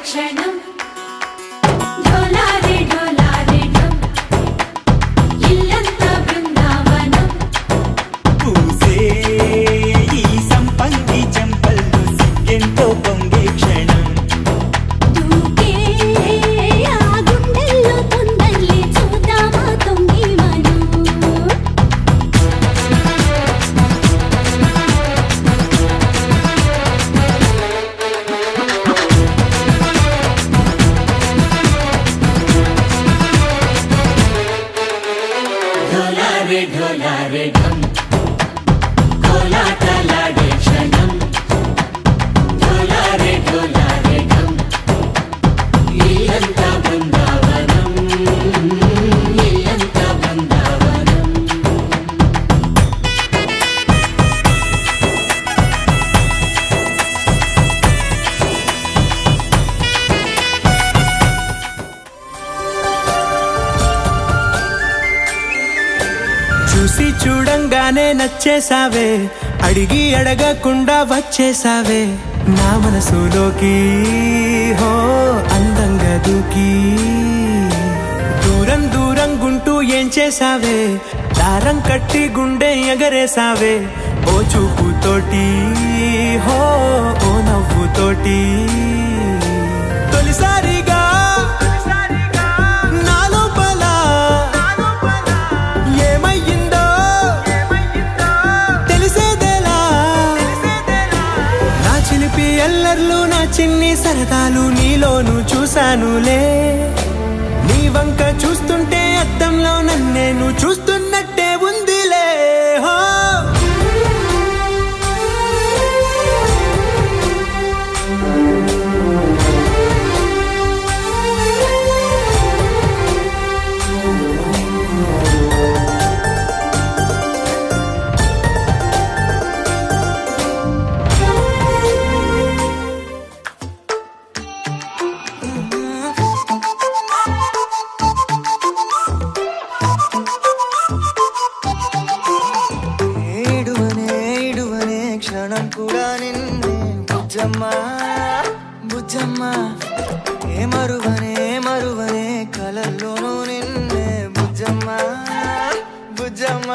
क्षणम ढोला रे ढम कोलाटलाडे क्षणम ढोला रे ढम इल्लंता बृंदावनम इल्लंता बृंदावनम చూసి చూడంగానే నచ్చేసావే అడిగి అడగకుండా వచ్చేసావే నా మనసులోకి హో అందంగా దూకి దూరం దూరం గుంటూ ఏం చేసావే దారం కట్టి గుండె ఎగరేసావే ఓ చూపుతోటి హో ఓ నవ్వుతోటి తొలిసారిగా ఎల్లర్లు నా చిన్ని సరదాలు నీలోను చూసానులే నీ వంక చూస్తుంటే అద్దంలో నన్నేను చూస్తున్నట్టే ఉందిలే హో క్షణం కూడా నిన్నే బుజ్జమ్మ బుజ్జమ్మ ఏ మరువనే కలల్లోనూ నిన్నే బుజ్జమ్మ బుజ్జమ్మ